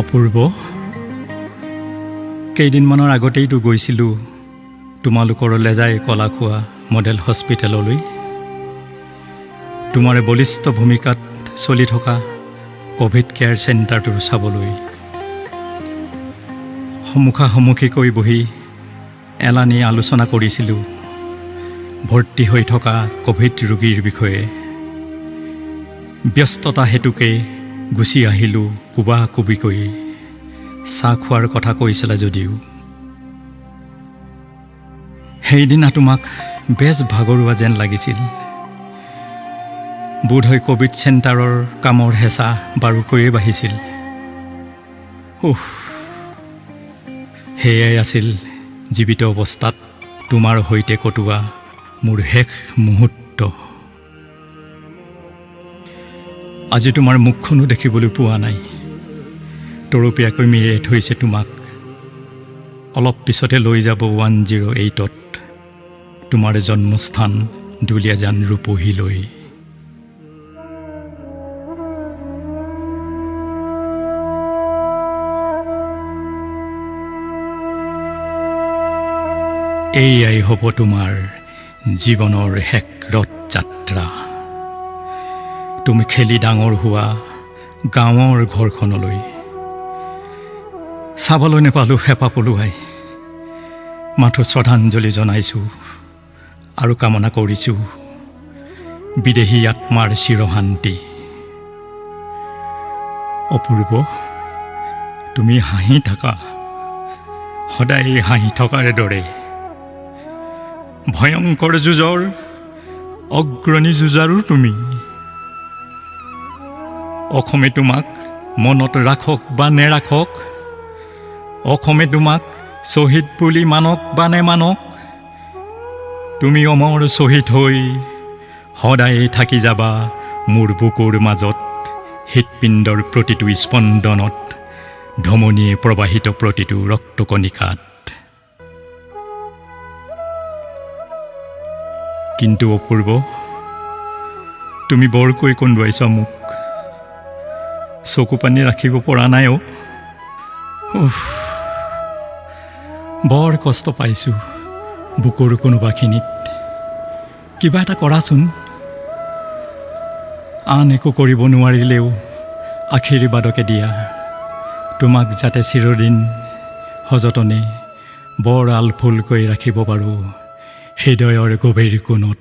অপূৰ্ব, কেইদিনমানৰ আগতেইতো গৈছিলোঁ তোমালোকৰ লেজাই কলাখোৱা মডেল হস্পিটেললৈ। তোমাৰ বলিষ্ঠ ভূমিকাত চলি থকা ক'ভিড কেয়াৰ চেণ্টাৰটো চাবলৈ। সন্মুখাসন্মুখীকৈ বহি এলানি আলোচনা কৰিছিলোঁ ভৰ্তি হৈ থকা ক'ভিড ৰোগীৰ বিষয়ে। ব্যস্ততা হেতুকে গুচি আহিলোঁ কোবাকুবিকৈ। চাহ খোৱাৰ কথা কৈছিলা যদিও সেইদিনা তোমাক বেছ ভাগৰুৱা যেন লাগিছিল। বোধহয় ক'ভিড চেণ্টাৰৰ কামৰ হেঁচা বাৰুকৈয়ে বাঢ়িছিল। সেয়াই আছিল জীৱিত অৱস্থাত তোমাৰ সৈতে কটোৱা মোৰ শেষ মুহূৰ্ত। আজি তোমাৰ মুখখনো দেখিবলৈ পোৱা নাই। তৰপীয়াকৈ মেৰিয়াই থৈছে তোমাক। অলপ পিছতে লৈ যাব 108ত তোমাৰ জন্মস্থান দুলীয়াজান ৰূপহীলৈ। এয়াই হ'ব তোমাৰ জীৱনৰ শেষ ৰথ যাত্ৰা। তুমি খেলি ডাঙৰ হোৱা গাঁৱৰ ঘৰখনলৈ। চাবলৈ নেপালোঁ হেঁপা পলুৱাই। মাথো শ্ৰদ্ধাঞ্জলি জনাইছোঁ আৰু কামনা কৰিছোঁ বিদেহী আত্মাৰ চিৰশান্তি। অপূৰ্ব, তুমি হাঁহি থাকা, সদায় হাঁহি থকাৰ দৰে। ভয়ংকৰ যুঁজৰ অগ্ৰণী যুঁজাৰু তুমি। অসমে তোমাক মনত ৰাখক বা নেৰাখক, অসমে তোমাক শ্বহীদ বুলি মানক বা নেমানক, তুমি অমৰ শ্বহীদ হৈ সদায় থাকি যাবা মোৰ বুকুৰ মাজত, হৃৎপিণ্ডৰ প্ৰতিটো স্পন্দনত, ধমনীয়ে প্ৰবাহিত প্ৰতিটো ৰক্তকণিকাত। কিন্তু অপূৰ্ব, তুমি বৰকৈ কন্দুৱাইছা মোক। চকু পানী ৰাখিব পৰা নাই অ'। বৰ কষ্ট পাইছোঁ বুকুৰ কোনোবাখিনিত। কিবা এটা কৰাচোন। আন একো কৰিব নোৱাৰিলেও আশীৰ্বাদকে দিয়া, তোমাক যাতে চিৰদিন সযতনে বৰ আলফুলকৈ ৰাখিব পাৰোঁ হৃদয়ৰ গভীৰ কোণত।